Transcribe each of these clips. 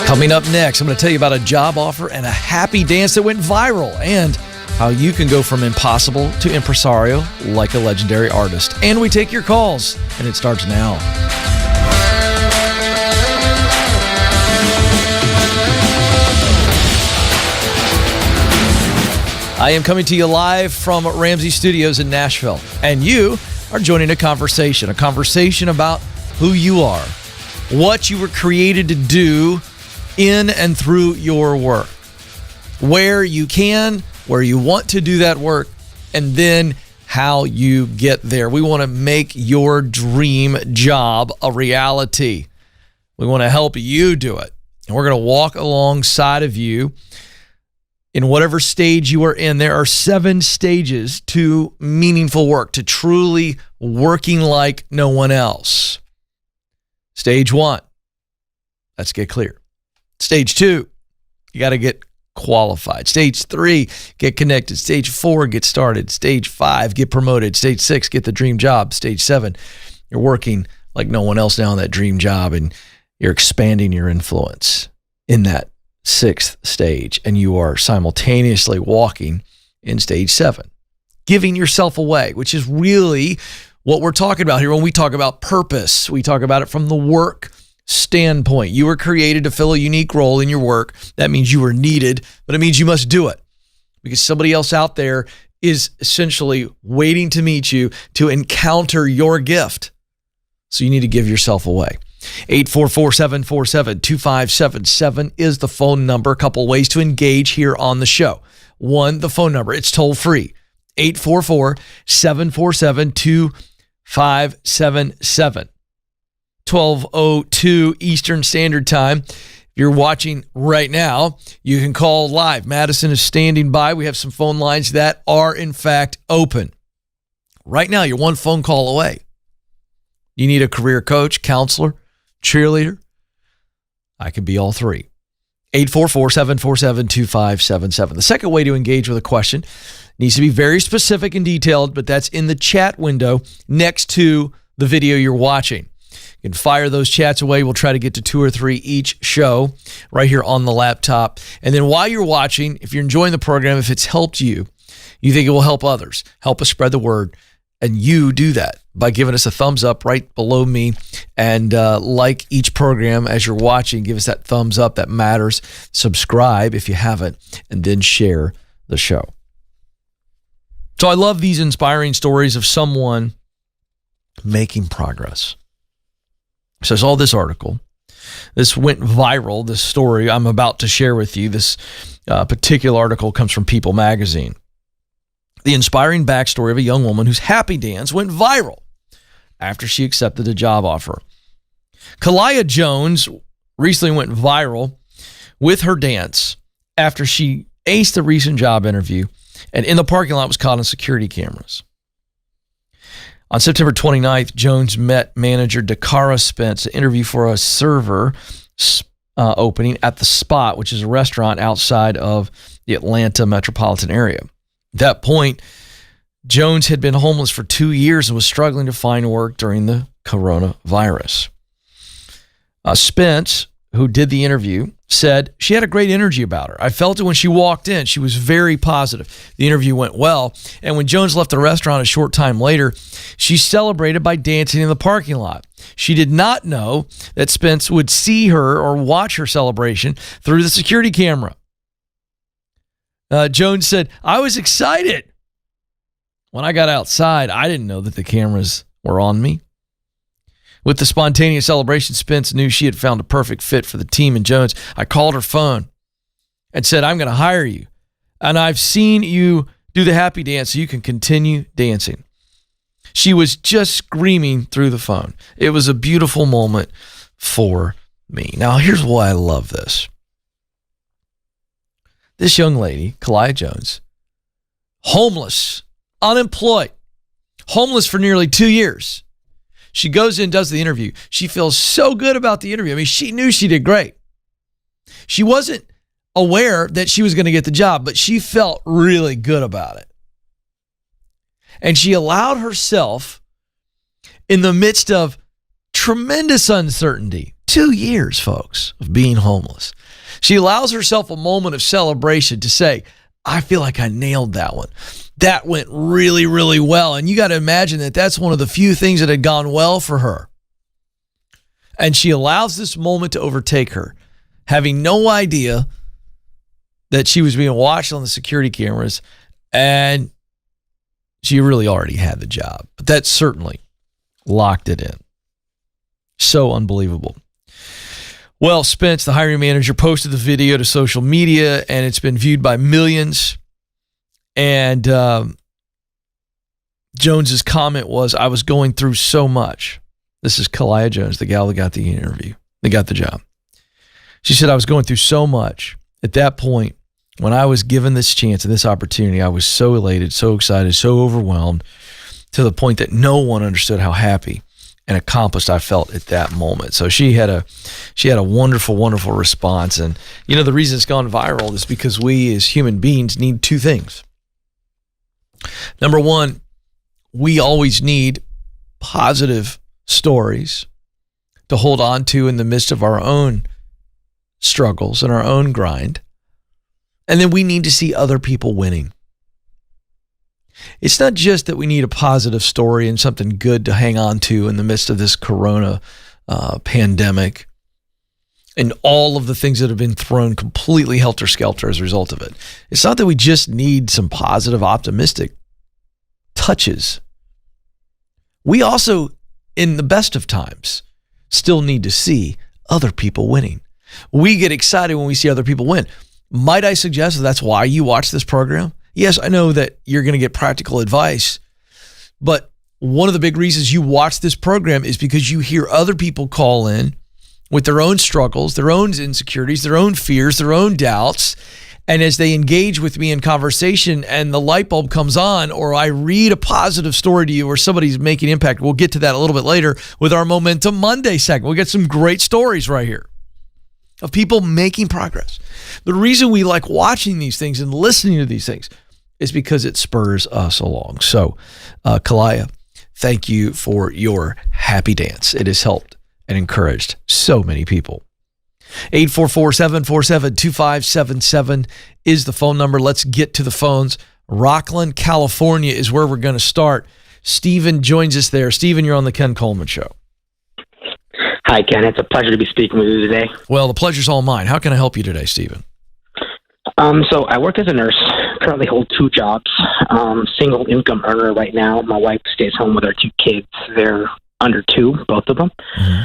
Coming up next, I'm going to tell you about a job offer and a happy dance that went viral and how you can go from impossible to impresario like a legendary artist. And we take your calls, and it starts now. I am coming to you live from Ramsey Studios in Nashville, and you are joining a conversation about who you are, what you were created to do in and through your work, where you can, where you want to do that work, and then how you get there. We want to make your dream job a reality. We want to help you do it. And we're going to walk alongside of you in whatever stage you are in. There are 7 stages to meaningful work, to truly working like no one else. Stage 1, let's get clear. Stage 2, you got to get qualified. Stage 3, get connected. Stage 4, get started. Stage 5, get promoted. Stage 6, get the dream job. Stage 7, you're working like no one else now in that dream job, and you're expanding your influence in that 6th stage, and you are simultaneously walking in stage 7, giving yourself away, which is really what we're talking about here when we talk about purpose. We talk about it from the work standpoint. You were created to fill a unique role in your work. That means you were needed, but it means you must do it because somebody else out there is essentially waiting to meet you to encounter your gift. So you need to give yourself away. 844-747-2577 is the phone number. A couple ways to engage here on the show. 1, the phone number. It's toll free. 844-747-2577. 12:02 Eastern Standard Time. If you're watching right now, you can call live. Madison is standing by. We have some phone lines that are, in fact, open. Right now, you're one phone call away. You need a career coach, counselor, cheerleader. I could be all 3. 844-747-2577. The second way to engage with a question needs to be very specific and detailed, but that's in the chat window next to the video you're watching. You can fire those chats away. We'll try to get to 2 or 3 each show right here on the laptop. And then while you're watching, if you're enjoying the program, if it's helped you, you think it will help others, help us spread the word, and you do that by giving us a thumbs up right below me and like each program as you're watching. Give us that thumbs up. That matters. Subscribe if you haven't, and then share the show. So I love these inspiring stories of someone making progress. So I saw this article. This went viral, this story I'm about to share with you. This particular article comes from People magazine. The inspiring backstory of a young woman whose happy dance went viral after she accepted a job offer. Kalia Jones recently went viral with her dance after she aced a recent job interview and in the parking lot was caught on security cameras. On September 29th, Jones met manager Dakara Spence to interview for a server opening at The Spot, which is a restaurant outside of the Atlanta metropolitan area. At that point, Jones had been homeless for 2 years and was struggling to find work during the coronavirus. Spence, who did the interview, said she had a great energy about her. I felt it when she walked in. She was very positive. The interview went well. And when Jones left the restaurant a short time later, she celebrated by dancing in the parking lot. She did not know that Spence would see her or watch her celebration through the security camera. Jones said, I was excited. When I got outside, I didn't know that the cameras were on me. With the spontaneous celebration, Spence knew she had found a perfect fit for the team. And Jones, I called her phone and said, I'm going to hire you. And I've seen you do the happy dance so you can continue dancing. She was just screaming through the phone. It was a beautiful moment for me. Now, here's why I love this. This young lady, Kalia Jones, homeless, unemployed, homeless for nearly 2 years. She goes in, does the interview. She feels so good about the interview. I mean, she knew she did great. She wasn't aware that she was going to get the job, but she felt really good about it. And she allowed herself, in the midst of tremendous uncertainty, 2 years, folks, of being homeless. She allows herself a moment of celebration to say, I feel like I nailed that one. That went really, really well. And you got to imagine that that's one of the few things that had gone well for her. And she allows this moment to overtake her, having no idea that she was being watched on the security cameras, and she really already had the job. But that certainly locked it in. So unbelievable. Well, Spence, the hiring manager, posted the video to social media, and it's been viewed by millions. And Jones's comment was, I was going through so much. This is Kalia Jones, the gal that got the interview, that got the job. She said, I was going through so much. At that point, when I was given this chance and this opportunity, I was so elated, so excited, so overwhelmed, to the point that no one understood how happy and accomplished I felt at that moment. So she had a wonderful, wonderful response. And, you know, the reason it's gone viral is because we as human beings need two things. Number one, we always need positive stories to hold on to in the midst of our own struggles and our own grind. And then we need to see other people winning. It's not just that we need a positive story and something good to hang on to in the midst of this corona pandemic and all of the things that have been thrown completely helter-skelter as a result of it. It's not that we just need some positive, optimistic touches. We also, in the best of times, still need to see other people winning. We get excited when we see other people win. Might I suggest that that's why you watch this program? Yes, I know that you're going to get practical advice, but one of the big reasons you watch this program is because you hear other people call in with their own struggles, their own insecurities, their own fears, their own doubts. And as they engage with me in conversation and the light bulb comes on, or I read a positive story to you or somebody's making impact, we'll get to that a little bit later with our Momentum Monday segment. We'll get some great stories right here of people making progress. The reason we like watching these things and listening to these things is because it spurs us along. So, Kalia, thank you for your happy dance. It has helped and encouraged so many people. 844-747-2577 is the phone number. Let's get to the phones. Rockland, California is where we're going to start. Stephen joins us there. Stephen, you're on the Ken Coleman Show. Hi, Ken. It's a pleasure to be speaking with you today. Well, the pleasure's all mine. How can I help you today, Stephen? So I work as a nurse, currently hold two jobs, single income earner right now. My wife stays home with our two kids. They're under 2, both of them. Mm-hmm.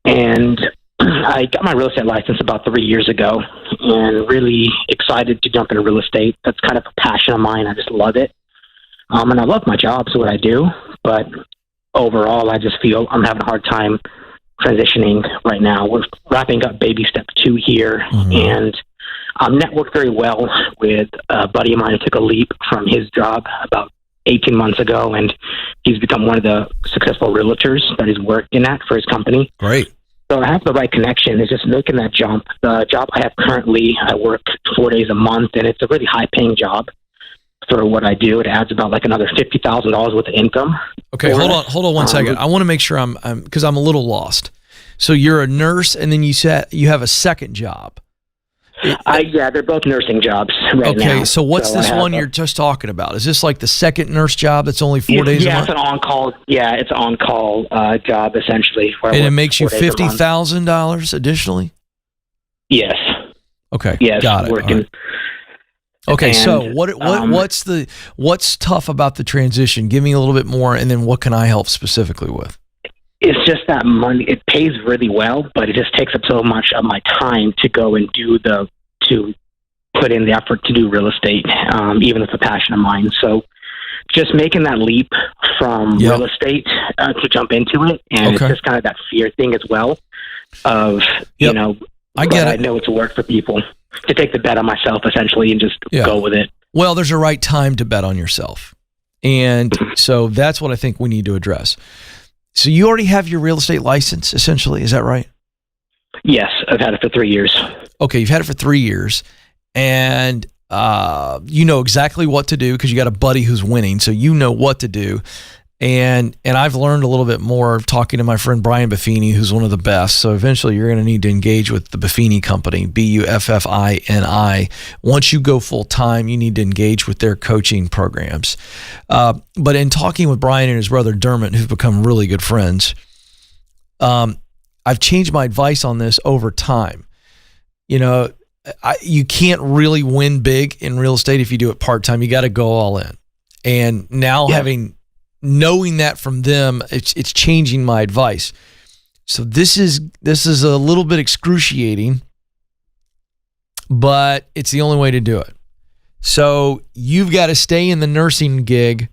And I got my real estate license about 3 years ago and really excited to jump into real estate. That's kind of a passion of mine. I just love it. And I love my job, so what I do. But overall, I just feel I'm having a hard time transitioning right now. We're wrapping up baby step 2 here, and networked very well with a buddy of mine who took a leap from his job about 18 months ago, and he's become one of the successful realtors that he's working at for his company. Great. So I have the right connection. It's just making that jump. The job I have currently, I work 4 days a month, and it's a really high-paying job for what I do. It adds about like another $50,000 worth of income. Okay, hold on one second. I want to make sure I'm because I'm a little lost. So you're a nurse, and then you said you have a second job. Yeah, they're both nursing jobs right now. Okay, so what's this one you're just talking about? Is this like the second nurse job that's only 4 days a month? Yeah, it's an on-call. Yeah, it's an on-call job essentially. And it makes you $50,000 additionally? Yes. Okay. Yes. Got it. Working. Right. Okay. And, so what's tough about the transition? Give me a little bit more, and then what can I help specifically with? It's just that money, it pays really well, but it just takes up so much of my time to go and to put in the effort to do real estate, even if it's a passion of mine. So just making that leap from real estate to jump into it. And it's just kind of that fear thing as well of, you know, I know it's work for people to take the bet on myself essentially and just go with it. Well, there's a right time to bet on yourself. And so that's what I think we need to address. So you already have your real estate license, essentially. Is that right? Yes, I've had it for 3 years. Okay, you've had it for 3 years, and you know exactly what to do because you got a buddy who's winning, so you know what to do. And I've learned a little bit more talking to my friend Brian Buffini, who's one of the best. So eventually you're going to need to engage with the Buffini Company, Buffini. Once you go full time, you need to engage with their coaching programs. But in talking with Brian and his brother Dermot, who've become really good friends, I've changed my advice on this over time. You know, you can't really win big in real estate if you do it part-time. You got to go all in. And now knowing that from them, it's changing my advice. So this is a little bit excruciating, but it's the only way to do it. So you've got to stay in the nursing gig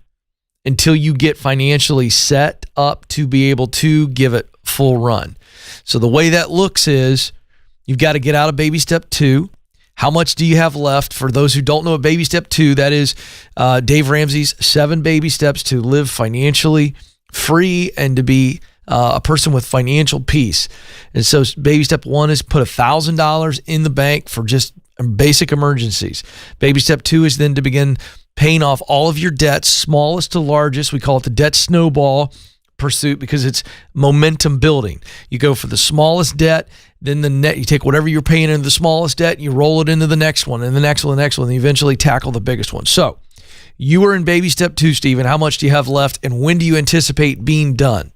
until you get financially set up to be able to give it full run. So the way that looks is you've got to get out of baby step 2. How much do you have left? For those who don't know what baby step 2, that is Dave Ramsey's 7 baby steps to live financially free and to be a person with financial peace. And so baby step 1 is put $1,000 in the bank for just basic emergencies. Baby step 2 is then to begin paying off all of your debts, smallest to largest. We call it the debt snowball pursuit because it's momentum building. You go for the smallest debt, then you take whatever you're paying into the smallest debt, and you roll it into the next one, and the next one, and you eventually tackle the biggest one. So you are in baby step 2, Stephen. How much do you have left, and when do you anticipate being done?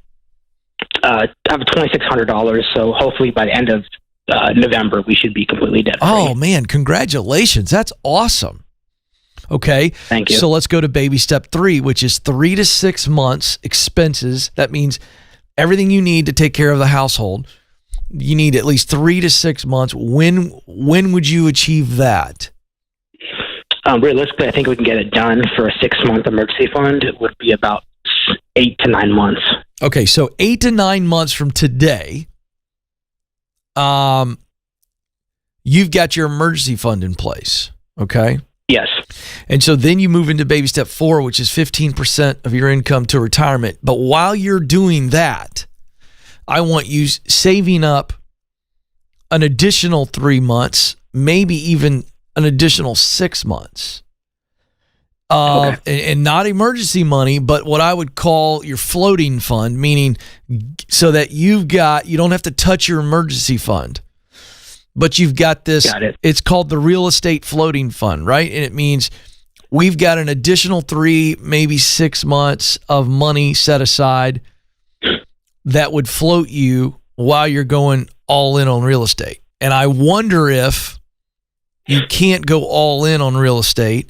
I have $2,600, so hopefully by the end of November, we should be completely debt free. Oh, man, congratulations. That's awesome. Okay. Thank you. So let's go to baby step 3, which is 3 to 6 months expenses. That means everything you need to take care of the household. You need at least 3 to 6 months. When would you achieve that? Realistically, I think we can get it done for a 6-month emergency fund. It would be about 8 to 9 months. Okay, so 8 to 9 months from today, you've got your emergency fund in place. Okay. Yes. And so then you move into baby step 4, which is 15% of your income to retirement. But while you're doing that, I want you saving up an additional 3 months, maybe even an additional 6 months. And not emergency money, but what I would call your floating fund, meaning so that you don't have to touch your emergency fund. But you've got this, it's called the real estate floating fund, right? And it means we've got an additional 3, maybe 6 months of money set aside that would float you while you're going all in on real estate. And I wonder if you can't go all in on real estate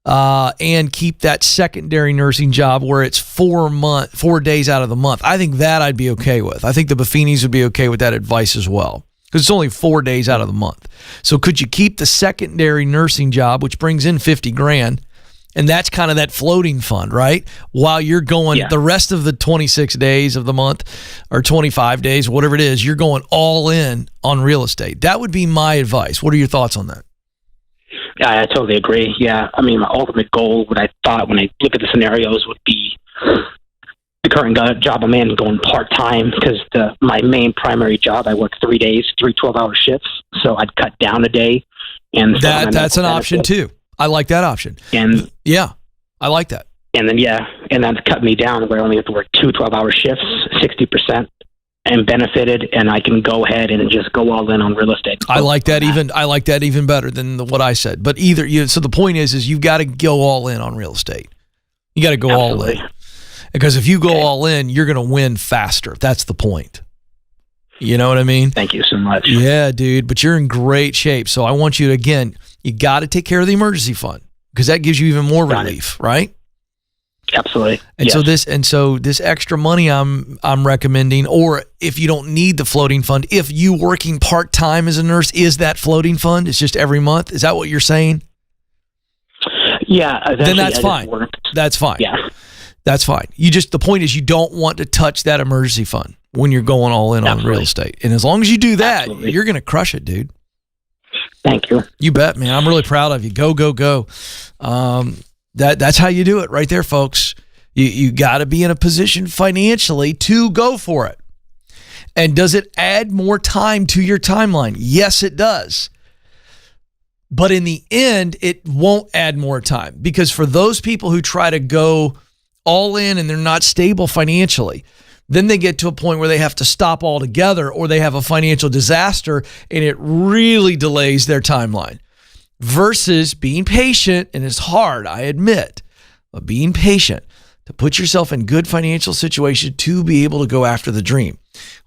and keep that secondary nursing job where it's 4 days out of the month. I think that I'd be okay with. I think the Buffinis would be okay with that advice as well, because it's only 4 days out of the month. So could you keep the secondary nursing job, which brings in $50,000, and that's kind of that floating fund, right? While you're going the rest of the 26 days of the month or 25 days, whatever it is, you're going all in on real estate. That would be my advice. What are your thoughts on that? Yeah, I totally agree. Yeah, I mean, my ultimate goal, what I thought when I look at the scenarios, would be the current job I'm in going part-time, because my main primary job, I work 3 days, 3 12-hour shifts, so I'd cut down a day. And that's an option too. I like that option. And yeah, I like that. And then, and that's cut me down where I only have to work 2 12-hour shifts, 60%, and benefited, and I can go ahead and just go all in on real estate. I like that even better than what I said. But so the point is you've got to go all in on real estate. You got to go all in. Because if you go all in, you're going to win faster. That's the point. You know what I mean? Thank you so much. Yeah, dude. But you're in great shape. So I want you to, again, you got to take care of the emergency fund, because that gives you even more relief, right? Absolutely. And so this extra money I'm recommending, or if you don't need the floating fund, if you working part-time as a nurse, is that floating fund? It's just every month. Is that what you're saying? Yeah. Then that's fine. That's fine. Yeah. That's fine. The point is you don't want to touch that emergency fund when you're going all in on real estate. And as long as you do that, you're going to crush it, dude. Thank you. You bet, man. I'm really proud of you. Go, go, go. That's how you do it right there, folks. You got to be in a position financially to go for it. And does it add more time to your timeline? Yes, it does. But in the end, it won't add more time, because for those people who try to go all in and they're not stable financially. Then they get to a point where they have to stop altogether, or they have a financial disaster and it really delays their timeline. Versus being patient, and it's hard, I admit, but being patient to put yourself in good financial situation to be able to go after the dream.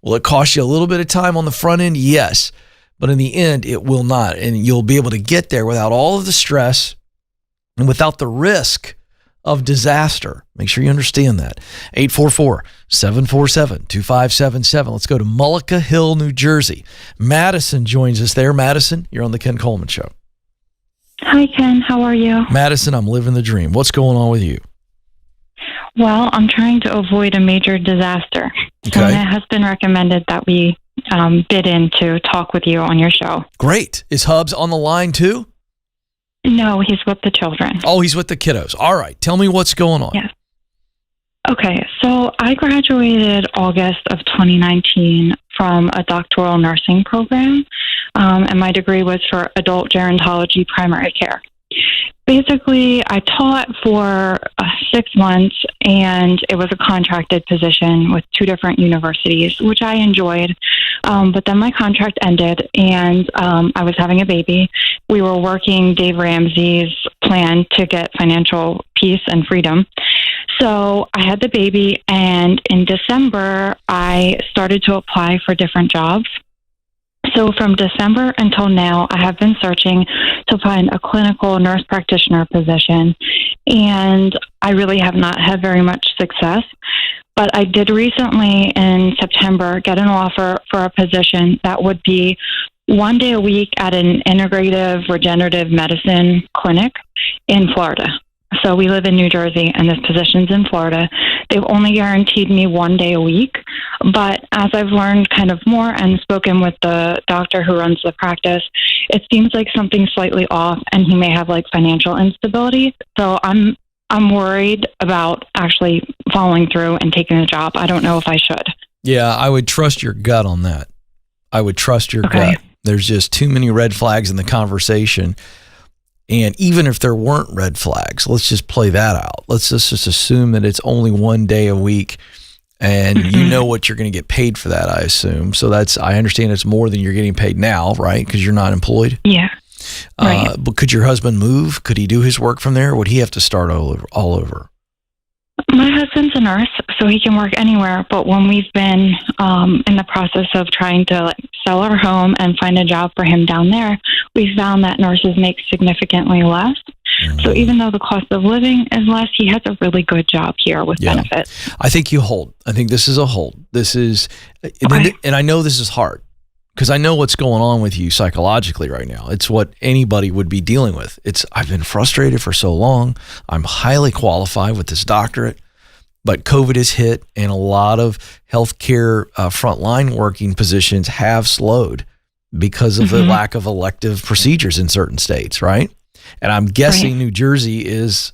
Will it cost you a little bit of time on the front end? Yes. But in the end, it will not. And you'll be able to get there without all of the stress and without the risk of disaster. Make sure you understand that. 844-747-2577. Let's go to Mullica Hill, New Jersey. Madison joins us there. Madison, you're on the Ken Coleman Show. Hi, Ken. How are you? Madison, I'm living the dream. What's going on with you? Well, I'm trying to avoid a major disaster. Okay. So it has been recommended that we bid in to talk with you on your show. Great. Is Hubs on the line too? No, he's with the children. Oh, he's with the kiddos. All right. Tell me what's going on. Yes. Okay. So I graduated August of 2019 from a doctoral nursing program, and my degree was for adult gerontology primary care. Basically, I taught for 6 months, and it was a contracted position with 2 different universities, which I enjoyed. But then my contract ended, and I was having a baby. We were working Dave Ramsey's plan to get financial peace and freedom. So I had the baby, and in December, I started to apply for different jobs. So from December until now, I have been searching to find a clinical nurse practitioner position, and I really have not had very much success. But I did recently in September get an offer for a position that would be 1 day a week at an integrative regenerative medicine clinic in Florida. So we live in New Jersey, and this position's in Florida. They've only guaranteed me 1 day a week. But as I've learned kind of more and spoken with the doctor who runs the practice, it seems like something's slightly off, and he may have like financial instability. So I'm worried about actually following through and taking the job. I don't know if I should. Yeah, I would trust your gut on that. I would trust your gut. There's just too many red flags in the conversation. And even if there weren't red flags, let's just play that out. Let's just assume that it's only 1 day a week, and you know what you're going to get paid for that, I assume. So I understand it's more than you're getting paid now, right? Because you're not employed. Yeah. Right. But could your husband move? Could he do his work from there? Or would he have to start all over? My husband's a nurse, so he can work anywhere. But when we've been in the process of trying to sell our home and find a job for him down there, we found that nurses make significantly less. So even though the cost of living is less, he has a really good job here with benefits. I think you hold. I think this is a hold. This is, and I know this is hard because I know what's going on with you psychologically right now. It's what anybody would be dealing with. I've been frustrated for so long. I'm highly qualified with this doctorate, but COVID has hit, and a lot of healthcare frontline working positions have slowed because of the lack of elective procedures in certain states, right? And I'm guessing New Jersey is,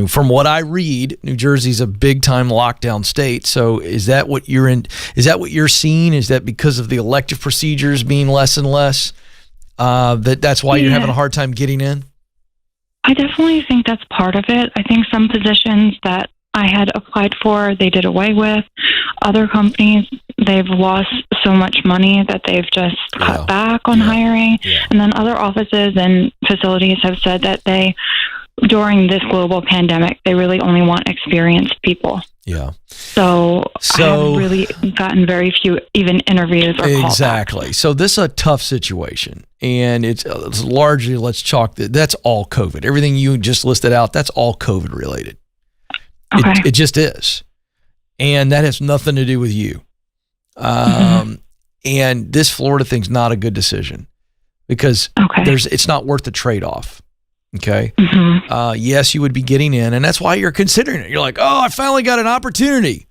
from what I read, New Jersey's a big time lockdown state. So is that what you're in? Is that what you're seeing? Is that because of the elective procedures being less and less, that's why you're having a hard time getting in? I definitely think that's part of it. I think some positions that I had applied for, they did away with. Other companies, they've lost so much money that they've just cut back on hiring. Yeah. And then other offices and facilities have said that during this global pandemic, they really only want experienced people. Yeah. So I have really gotten very few even interviews or callbacks. Exactly. So this is a tough situation, and it's largely, let's chalk that's all COVID. Everything you just listed out, that's all COVID related. Okay. It just is. And that has nothing to do with you. And this Florida thing's not a good decision because it's not worth the trade-off. Okay. Yes, you would be getting in, and that's why you're considering it. You're like, oh, I finally got an opportunity.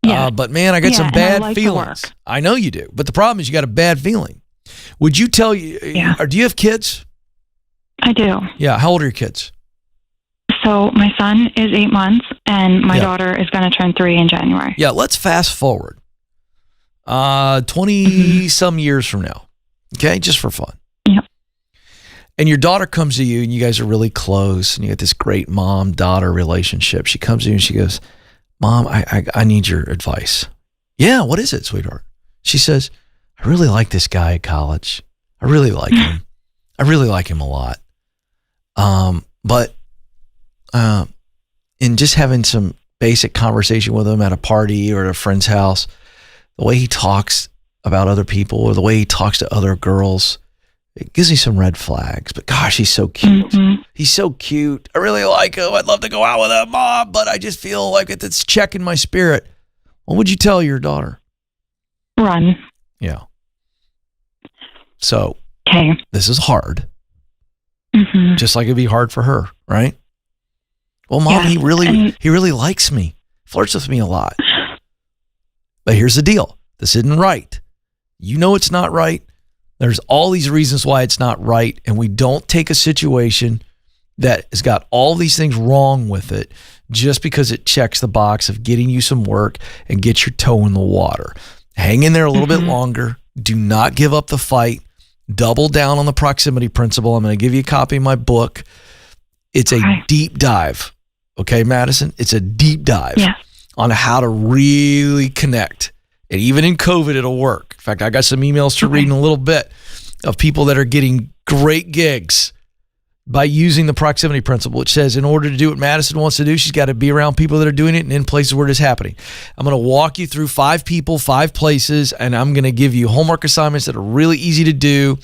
Yeah. But man, I got some bad feelings. I know you do. But the problem is you got a bad feeling. Would you tell you, or do you have kids? I do. Yeah. How old are your kids? So my son is 8 months, and my daughter is going to turn 3 in January. Yeah, let's fast forward 20 some years from now, okay, just for fun. Yep. And your daughter comes to you and you guys are really close and you get this great mom-daughter relationship. She comes to you and she goes, Mom, I need your advice. Yeah, what is it, sweetheart? She says, I really like this guy at college. I really like him. I really like him a lot. But in just having some basic conversation with him at a party or at a friend's house, the way he talks about other people or the way he talks to other girls, it gives me some red flags. But gosh, he's so cute. Mm-hmm. He's so cute. I really like him. I'd love to go out with him, Mom, but I just feel like it's checking my spirit. What would you tell your daughter? Run. Yeah. So okay. This is hard. Mm-hmm. Just like it'd be hard for her, right? Well, Mom, he really likes me. Flirts with me a lot. But here's the deal. This isn't right. You know it's not right. There's all these reasons why it's not right, and we don't take a situation that has got all these things wrong with it just because it checks the box of getting you some work and get your toe in the water. Hang in there a little bit longer. Do not give up the fight. Double down on the proximity principle. I'm going to give you a copy of my book. It's a deep dive. Okay, Madison? It's a deep dive on how to really connect. And even in COVID, it'll work. In fact, I got some emails to read in a little bit of people that are getting great gigs by using the proximity principle. It says in order to do what Madison wants to do, she's got to be around people that are doing it and in places where it is happening. I'm going to walk you through 5 people, 5 places, and I'm going to give you homework assignments that are really easy to do.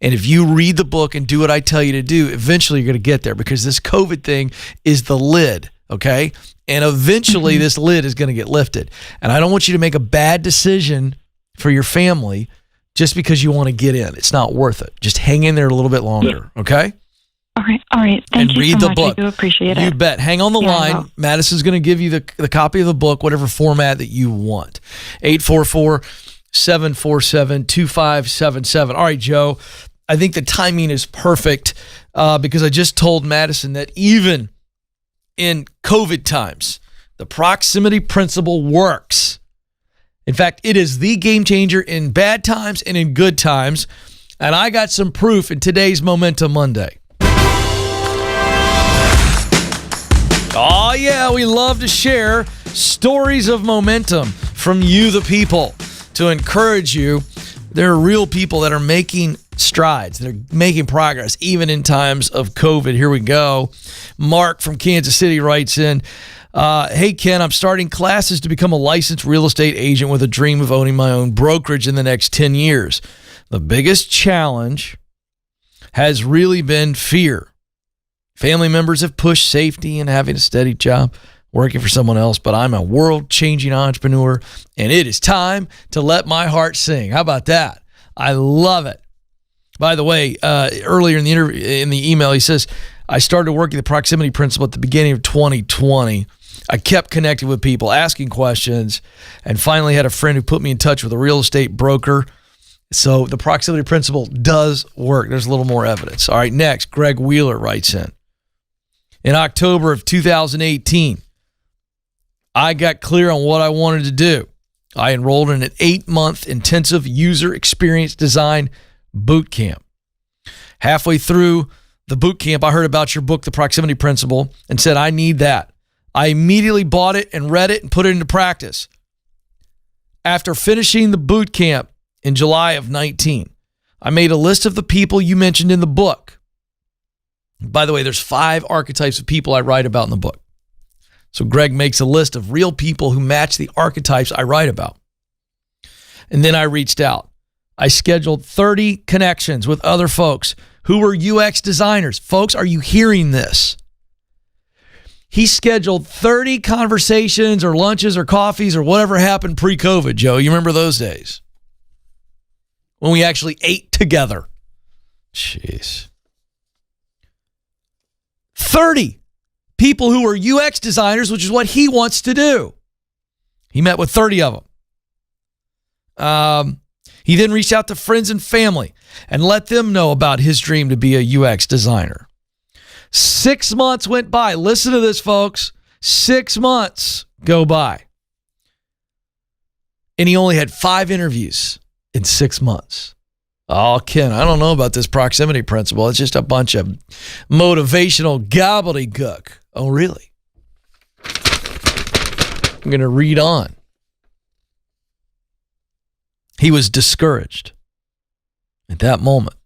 And if you read the book and do what I tell you to do, eventually you're going to get there because this COVID thing is the lid, okay? And eventually this lid is going to get lifted. And I don't want you to make a bad decision for your family just because you want to get in. It's not worth it. Just hang in there a little bit longer, okay? All right. Thank you so much. I do appreciate it. You bet. Hang on the line. Madison's going to give you the copy of the book, whatever format that you want. 844-747-2577. All right, Joe. I think the timing is perfect because I just told Madison that even in COVID times, the proximity principle works. In fact, it is the game changer in bad times and in good times. And I got some proof in today's Momentum Monday. Oh, yeah, we love to share stories of momentum from you, the people, to encourage you. There are real people that are making strides. They're making progress, even in times of COVID. Here we go. Mark from Kansas City writes in, hey, Ken, I'm starting classes to become a licensed real estate agent with a dream of owning my own brokerage in the next 10 years. The biggest challenge has really been fear. Family members have pushed safety and having a steady job working for someone else, but I'm a world-changing entrepreneur, and it is time to let my heart sing. How about that? I love it. By the way, earlier in the email, he says, I started working the proximity principle at the beginning of 2020. I kept connecting with people, asking questions, and finally had a friend who put me in touch with a real estate broker. So the proximity principle does work. There's a little more evidence. All right, next, Greg Wheeler writes in. In October of 2018, I got clear on what I wanted to do. I enrolled in an 8-month intensive user experience design boot camp. Halfway through the boot camp, I heard about your book, The Proximity Principle, and said, I need that. I immediately bought it and read it and put it into practice. After finishing the boot camp in July of 19, I made a list of the people you mentioned in the book. By the way, there's 5 archetypes of people I write about in the book. So Greg makes a list of real people who match the archetypes I write about. And then I reached out. I scheduled 30 connections with other folks who were UX designers. Folks, are you hearing this? He scheduled 30 conversations or lunches or coffees or whatever happened pre-COVID, Joe. You remember those days? When we actually ate together. Jeez. 30 people who are UX designers, which is what he wants to do. He met with 30 of them. He then reached out to friends and family and let them know about his dream to be a UX designer. 6 months went by. Listen to this, folks. 6 months go by. And he only had 5 interviews in 6 months. Oh, Ken, I don't know about this proximity principle. It's just a bunch of motivational gobbledygook. Oh, really? I'm going to read on. He was discouraged. At that moment,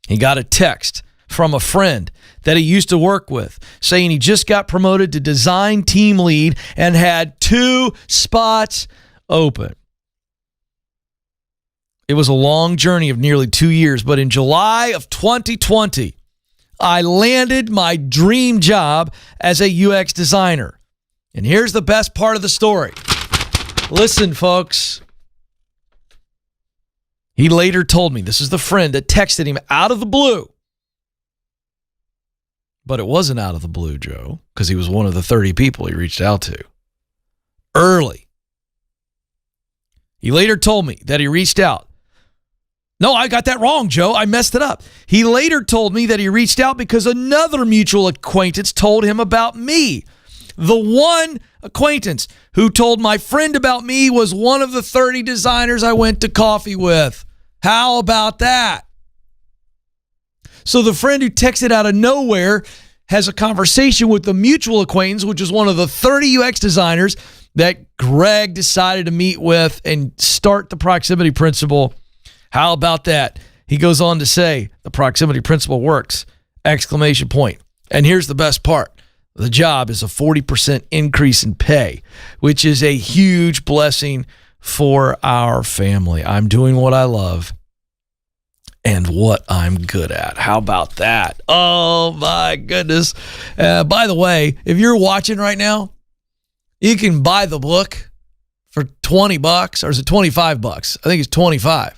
he got a text from a friend that he used to work with saying he just got promoted to design team lead and had 2 spots open. It was a long journey of nearly 2 years, but in July of 2020, I landed my dream job as a UX designer. And here's the best part of the story. Listen, folks. He later told me, this is the friend that texted him out of the blue. But it wasn't out of the blue, Joe, because he was one of the 30 people he reached out to. Early. He later told me that he reached out. No, I got that wrong, Joe. I messed it up. He later told me that he reached out because another mutual acquaintance told him about me. The one acquaintance who told my friend about me was one of the 30 designers I went to coffee with. How about that? So the friend who texted out of nowhere has a conversation with the mutual acquaintance, which is one of the 30 UX designers that Greg decided to meet with and start the proximity principle. How about that? He goes on to say, the proximity principle works, ! And here's the best part. The job is a 40% increase in pay, which is a huge blessing for our family. I'm doing what I love and what I'm good at. How about that? Oh, my goodness. By the way, if you're watching right now, you can buy the book for $20, or is it $25? I think it's $25.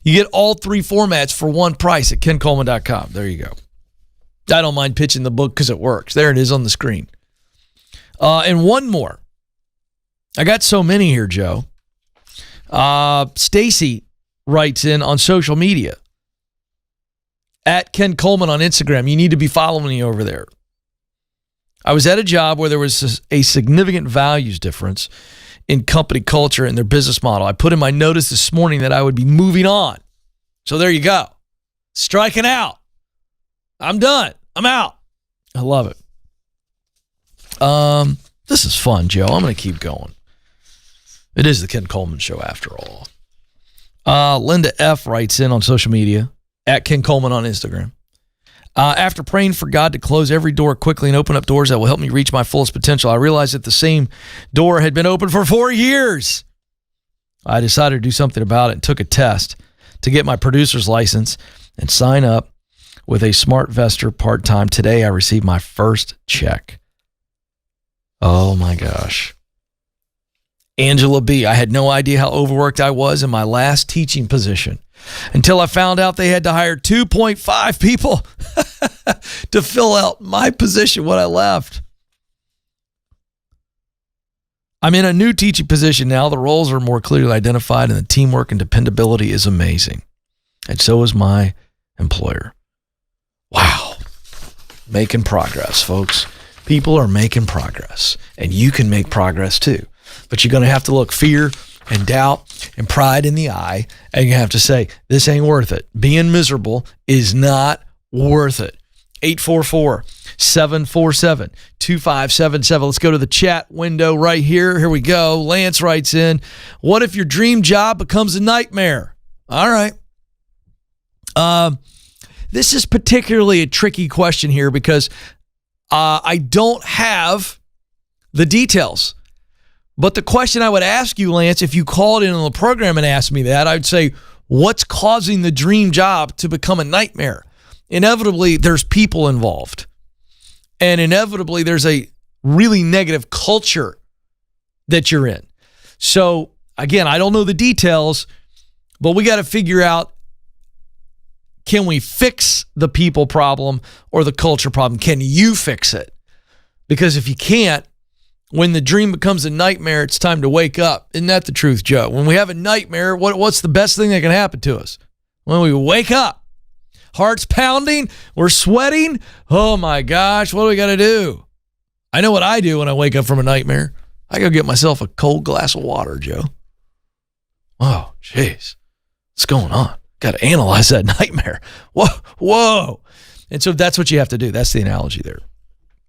You get all 3 formats for one price at kencoleman.com. There you go. I don't mind pitching the book because it works. There it is on the screen. And one more. I got so many here, Joe. Stacy writes in on social media. At Ken Coleman on Instagram. You need to be following me over there. I was at a job where there was a significant values difference in company culture and their business model. I put in my notice this morning that I would be moving on. So there you go. Striking out. I'm done. I'm out. I love it. This is fun, Joe. I'm going to keep going. It is the Ken Coleman Show after all. Linda F. writes in on social media, at Ken Coleman on Instagram. After praying for God to close every door quickly and open up doors that will help me reach my fullest potential, I realized that the same door had been open for 4 years. I decided to do something about it and took a test to get my producer's license and sign up with a SmartVestor part-time. Today, I received my first check. Oh my gosh. Angela B. I had no idea how overworked I was in my last teaching position until I found out they had to hire 2.5 people to fill out my position when I left. I'm in a new teaching position now. The roles are more clearly identified and the teamwork and dependability is amazing. And so is my employer. Wow. Making progress, folks. People are making progress. And you can make progress too. But you're going to have to look fear and doubt and pride in the eye. And you have to say, this ain't worth it. Being miserable is not worth it. 844-747-2577. Let's go to the chat window right here. Here we go. Lance writes in, what if your dream job becomes a nightmare? All right. This is particularly a tricky question here because I don't have the details. But the question I would ask you, Lance, if you called in on the program and asked me that, I'd say, what's causing the dream job to become a nightmare? Inevitably, there's people involved. And inevitably, there's a really negative culture that you're in. So, again, I don't know the details, but we got to figure out, can we fix the people problem or the culture problem? Can you fix it? Because if you can't, when the dream becomes a nightmare, it's time to wake up. Isn't that the truth, Joe? When we have a nightmare, what's the best thing that can happen to us? When we wake up. Heart's pounding. We're sweating. Oh, my gosh. What do we got to do? I know what I do when I wake up from a nightmare. I go get myself a cold glass of water, Joe. Oh, jeez. What's going on? got to analyze that nightmare. Whoa. And so that's what you have to do. That's the analogy there.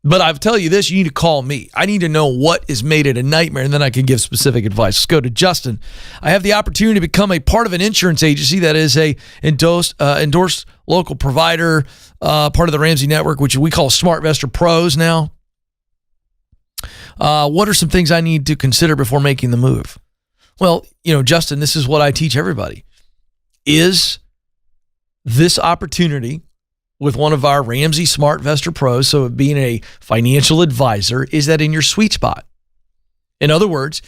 But I'll tell you this, you need to call me. I need to know what has made it a nightmare, and then I can give specific advice. Let's go to Justin. I have the opportunity to become a part of an insurance agency that is a endorsed local provider, part of the Ramsey Network, which we call SmartVestor Pros now. What are some things I need to consider before making the move? Well, Justin, this is what I teach everybody. Is this opportunity with one of our Ramsey SmartVestor Pros, so being a financial advisor, is that in your sweet spot? In other words,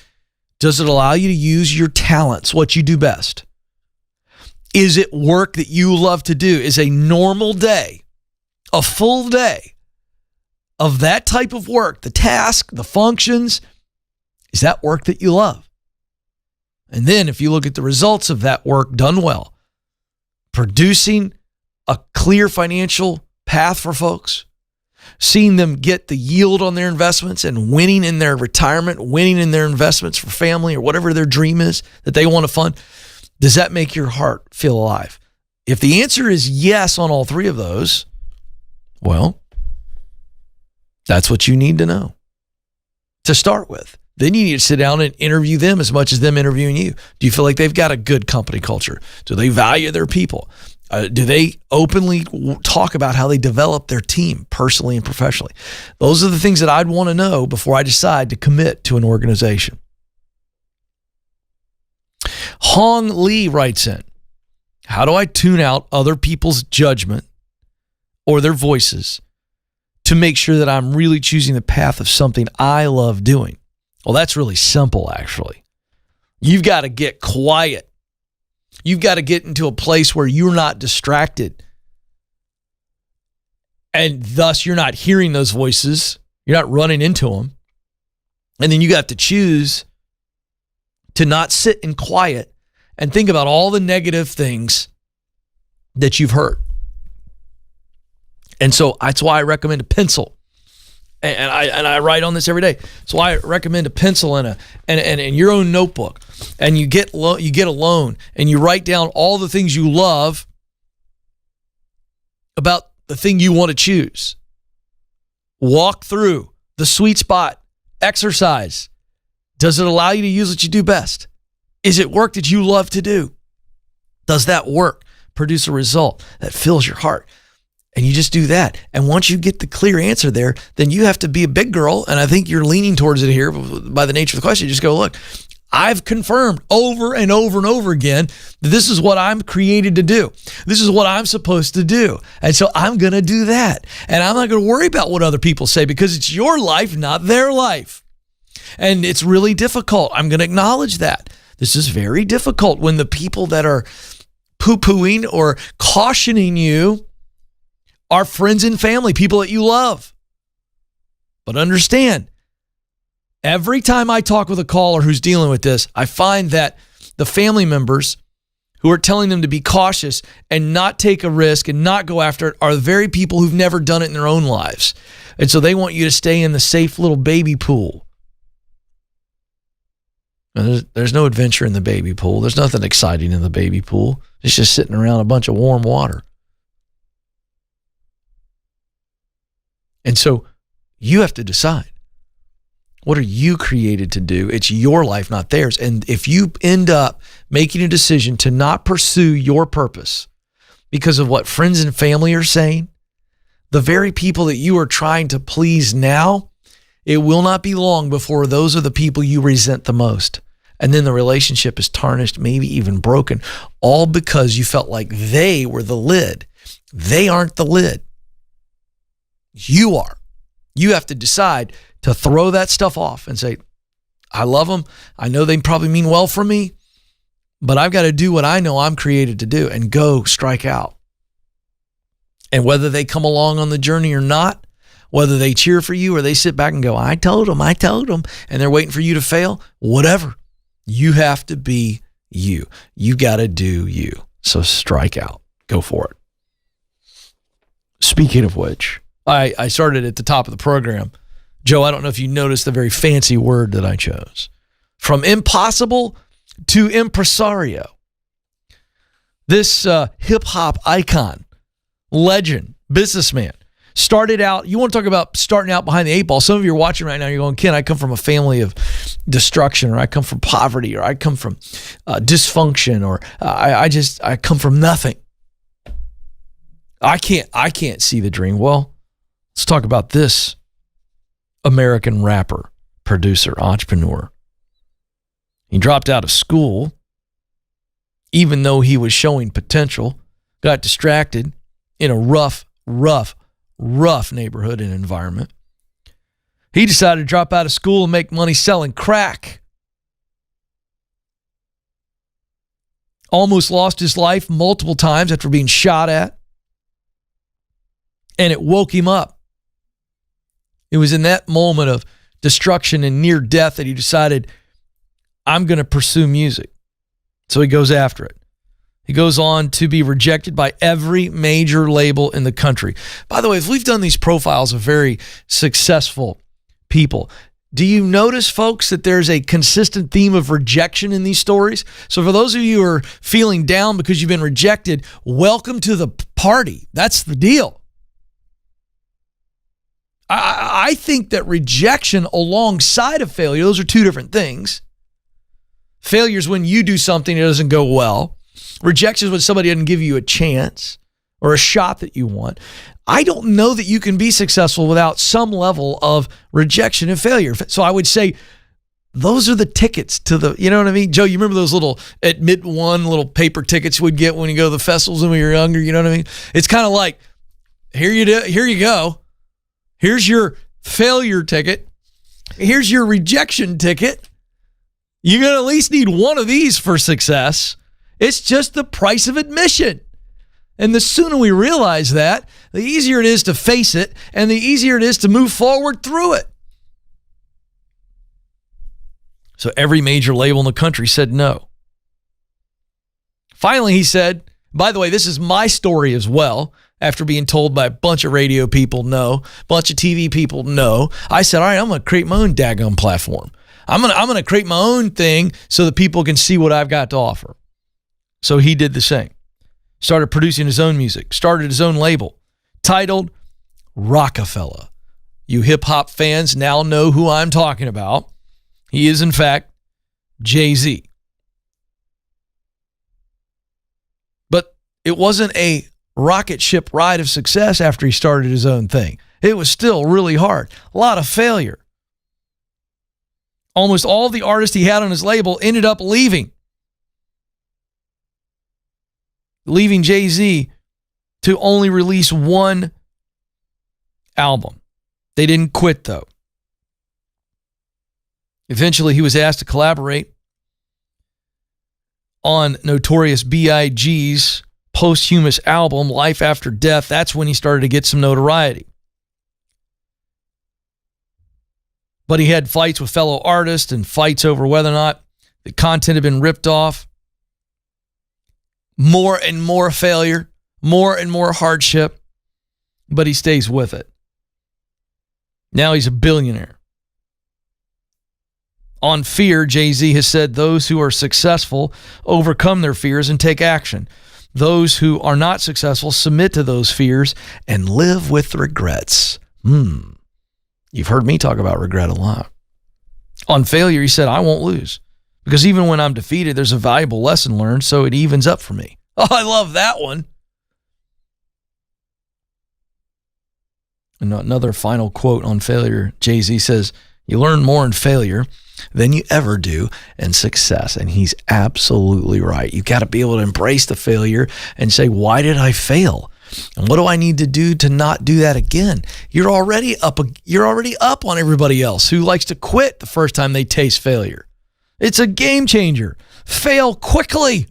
does it allow you to use your talents, what you do best? Is it work that you love to do? Is a normal day, a full day of that type of work, the task, the functions, is that work that you love? And then if you look at the results of that work done well, producing a clear financial path for folks, seeing them get the yield on their investments and winning in their retirement, winning in their investments for family or whatever their dream is that they want to fund, does that make your heart feel alive? If the answer is yes on all three of those, well, that's what you need to know to start with. Then you need to sit down and interview them as much as them interviewing you. Do you feel like they've got a good company culture? Do they value their people? Do they openly talk about how they develop their team personally and professionally? Those are the things that I'd want to know before I decide to commit to an organization. Hong Lee writes in, how do I tune out other people's judgment or their voices to make sure that I'm really choosing the path of something I love doing? Well, that's really simple, actually. You've got to get quiet. You've got to get into a place where you're not distracted. And thus, you're not hearing those voices. You're not running into them. And then you got to choose to not sit in quiet and think about all the negative things that you've heard. And so that's why I recommend a pencil. And I write on this every day. So I recommend a pencil and your own notebook. And you get a loan and you write down all the things you love about the thing you want to choose. Walk through the sweet spot. Exercise. Does it allow you to use what you do best? Is it work that you love to do? Does that work produce a result that fills your heart? And you just do that. And once you get the clear answer there, then you have to be a big girl. And I think you're leaning towards it here by the nature of the question. You just go, look, I've confirmed over and over and over again that this is what I'm created to do. This is what I'm supposed to do. And so I'm going to do that. And I'm not going to worry about what other people say because it's your life, not their life. And it's really difficult. I'm going to acknowledge that. This is very difficult when the people that are poo-pooing or cautioning you are friends and family, people that you love. But understand, every time I talk with a caller who's dealing with this, I find that the family members who are telling them to be cautious and not take a risk and not go after it are the very people who've never done it in their own lives. And so they want you to stay in the safe little baby pool. There's no adventure in the baby pool. There's nothing exciting in the baby pool. It's just sitting around a bunch of warm water. And so you have to decide, what are you created to do? It's your life, not theirs. And if you end up making a decision to not pursue your purpose because of what friends and family are saying, the very people that you are trying to please now, it will not be long before those are the people you resent the most. And then the relationship is tarnished, maybe even broken, all because you felt like they were the lid. They aren't the lid. You are. You have to decide to throw that stuff off and say, I love them. I know they probably mean well for me, but I've got to do what I know I'm created to do and go strike out. And whether they come along on the journey or not, whether they cheer for you or they sit back and go, I told them, and they're waiting for you to fail, whatever. You have to be you. You got to do you. So strike out. Go for it. Speaking of which, I started at the top of the program. Joe, I don't know if you noticed the very fancy word that I chose. From impossible to impresario. This hip-hop icon, legend, businessman, started out, you want to talk about starting out behind the eight ball. Some of you are watching right now, you're going, Ken, I come from a family of destruction, or I come from poverty, or I come from dysfunction, or I come from nothing. I can't see the dream. Well, let's talk about this American rapper, producer, entrepreneur. He dropped out of school, even though he was showing potential, got distracted in a rough neighborhood and environment. He decided to drop out of school and make money selling crack. Almost lost his life multiple times after being shot at. And it woke him up. It was in that moment of destruction and near death that he decided, I'm going to pursue music. So he goes after it. He goes on to be rejected by every major label in the country. By the way, if we've done these profiles of very successful people, do you notice, folks, that there's a consistent theme of rejection in these stories? So for those of you who are feeling down because you've been rejected, welcome to the party. That's the deal. I think that rejection alongside of failure, those are two different things. Failure is when you do something that doesn't go well. Rejection is when somebody doesn't give you a chance or a shot that you want. I don't know that you can be successful without some level of rejection and failure. So I would say those are the tickets to the, you know what I mean? Joe, you remember those little admit one little paper tickets we'd get when you go to the festivals when we were younger? You know what I mean? It's kind of like, here you go. Here's your failure ticket. Here's your rejection ticket. You're going to at least need one of these for success. It's just the price of admission. And the sooner we realize that, the easier it is to face it, and the easier it is to move forward through it. So every major label in the country said no. Finally, he said, by the way, this is my story as well. After being told by a bunch of radio people no, a bunch of TV people no, I said, all right, I'm going to create my own daggone platform. I'm going to create my own thing so that people can see what I've got to offer. So he did the same. Started producing his own music, started his own label, titled Rockefeller. You hip-hop fans now know who I'm talking about. He is, in fact, Jay-Z. But it wasn't a rocket ship ride of success after he started his own thing. It was still really hard. A lot of failure. Almost all the artists he had on his label ended up leaving Jay-Z to only release one album. They didn't quit, though. Eventually, he was asked to collaborate on Notorious B.I.G.'s posthumous album, Life After Death. That's when he started to get some notoriety. But he had fights with fellow artists and fights over whether or not the content had been ripped off. More and more failure, more and more hardship, but he stays with it. Now he's a billionaire. On Fear, Jay-Z has said those who are successful overcome their fears and take action. Those who are not successful submit to those fears and live with regrets. You've heard me talk about regret a lot. On Failure, he said, I won't lose. Because even when I'm defeated, there's a valuable lesson learned, so it evens up for me. Oh, I love that one. And another final quote on Failure, Jay-Z says, you learn more in failure than you ever do in success. And he's absolutely right. You've got to be able to embrace the failure and say, why did I fail? And what do I need to do to not do that again? You're already up on everybody else who likes to quit the first time they taste failure. It's a game changer. Fail quickly.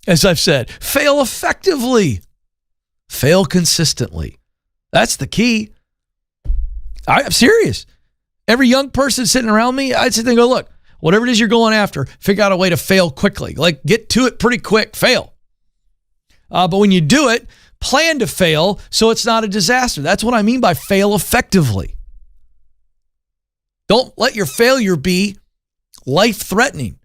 As I've said, fail effectively. Fail consistently. That's the key. I'm serious. Every young person sitting around me, I'd sit there and go, look, whatever it is you're going after, figure out a way to fail quickly. Like, get to it pretty quick, fail. But when you do it, plan to fail so it's not a disaster. That's what I mean by fail effectively. Don't let your failure be life-threatening.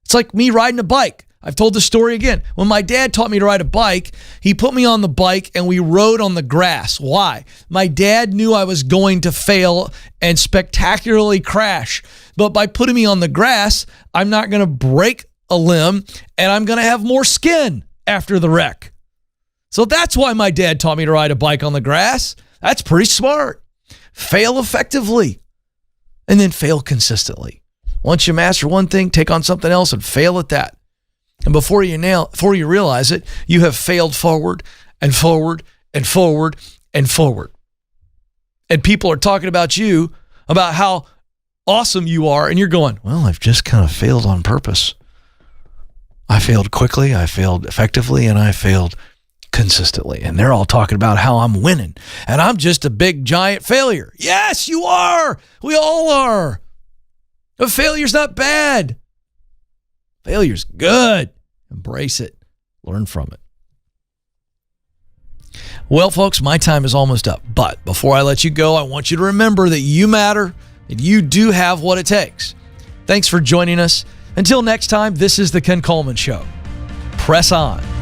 It's like me riding a bike. I've told the story again. When my dad taught me to ride a bike, he put me on the bike and we rode on the grass. Why? My dad knew I was going to fail and spectacularly crash. But by putting me on the grass, I'm not going to break a limb and I'm going to have more skin after the wreck. So that's why my dad taught me to ride a bike on the grass. That's pretty smart. Fail effectively and then fail consistently. Once you master one thing, take on something else and fail at that. And before you realize it, you have failed forward and forward and forward and forward. And people are talking about you, about how awesome you are, and you're going, well, I've just kind of failed on purpose. I failed quickly, I failed effectively, and I failed consistently. And they're all talking about how I'm winning, and I'm just a big, giant failure. Yes, you are. We all are. But failure's not bad. Failure's good. Embrace it. Learn from it. Well, folks, my time is almost up. But before I let you go, I want you to remember that you matter, that you do have what it takes. Thanks for joining us. Until next time, this is the Ken Coleman Show. Press on.